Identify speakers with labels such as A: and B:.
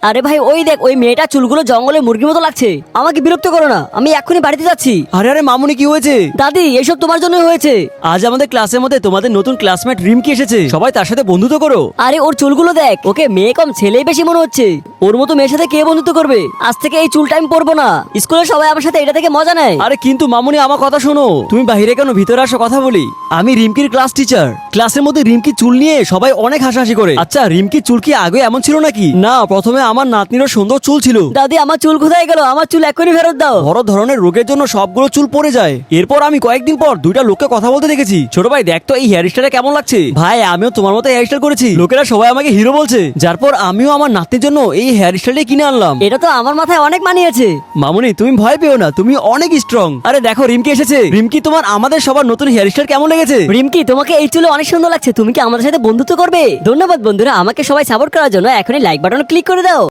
A: আরে ভাই ওই দেখ, ওই মেয়েটা চুলগুলো জঙ্গলে মুরগির মতো লাগছে। আমাকে বিরক্ত করো না, আমি এক্ষুনি বাড়িতে যাচ্ছি।
B: আরে আরে মামুনি, কি হয়েছে?
A: দাদি, এসব তোমার জন্যই হয়েছে।
B: আজ আমাদের ক্লাসের মধ্যে তোমাদের নতুন ক্লাসমেট রিমকি এসেছে, সবাই তার সাথে বন্ধুত্ব করো।
A: আরে ওর চুলগুলো দেখ, ওকে মেয়ে কম ছেলেই বেশি মনে হচ্ছে। ওর মতো মেয়ের সাথে কে বন্ধুত্ব করবে? আজ থেকে এই চুল টাইম পরবো না। স্কুলে সবাই আমার সাথে এটা থেকে মজা নেয়।
B: আরে কিন্তু মামুনি, আমার কথা শোনো, তুমি বাইরে কেন, ভিতরে আসো, কথা বলি। আমি রিমকির ক্লাস টিচার। ক্লাসের মধ্যে রিমকির চুল নিয়ে সবাই অনেক হাসাহাসি করে। আচ্ছা, রিমকির চুল কি আগে এমন ছিল নাকি? না, প্রথমে আমার নাতনিরও সুন্দর চুল ছিল।
A: দাদি, আমার চুল কোথায় গেল? আমার চুল এক্ষুনি ফেরত দাও।
B: বড় ধরনের রোগের জন্য সবগুলো চুল পড়ে যায়। এরপর আমি কয়েকদিন পর দুইটা লোককে কথা বলতে দেখেছি। ছোট ভাই দেখ তো, এই হেয়ার স্টাইলটা কেমন লাগছে? ভাই, আমিও তোমার মতো হেয়ার স্টাইল করেছি, লোকেরা সবাই আমাকে হিরো বলছে। যার পর আমিও আমার নাতনির জন্য এই হেয়ার স্টাইলটাই কিনে আনলাম।
A: এটা তো আমার মাথায় অনেক মানিয়েছে।
B: মামুনি, তুমি ভয় পেও না, তুমি অনেক স্ট্রং। আরে দেখো, রিমকি এসেছে। রিমকি, তোমার আমাদের সবার নতুন হেয়ার স্টাইল কেমন লেগেছে?
A: রিমকি, তোমাকে এই চুলে অনেক সুন্দর লাগছে। তুমি কি আমাদের সাথে বন্ধুত্ব করবে? ধন্যবাদ বন্ধুরা, আমাকে সবাই সাপোর্ট করার জন্য। এখনই লাইক বাটনে ক্লিক করে দাও।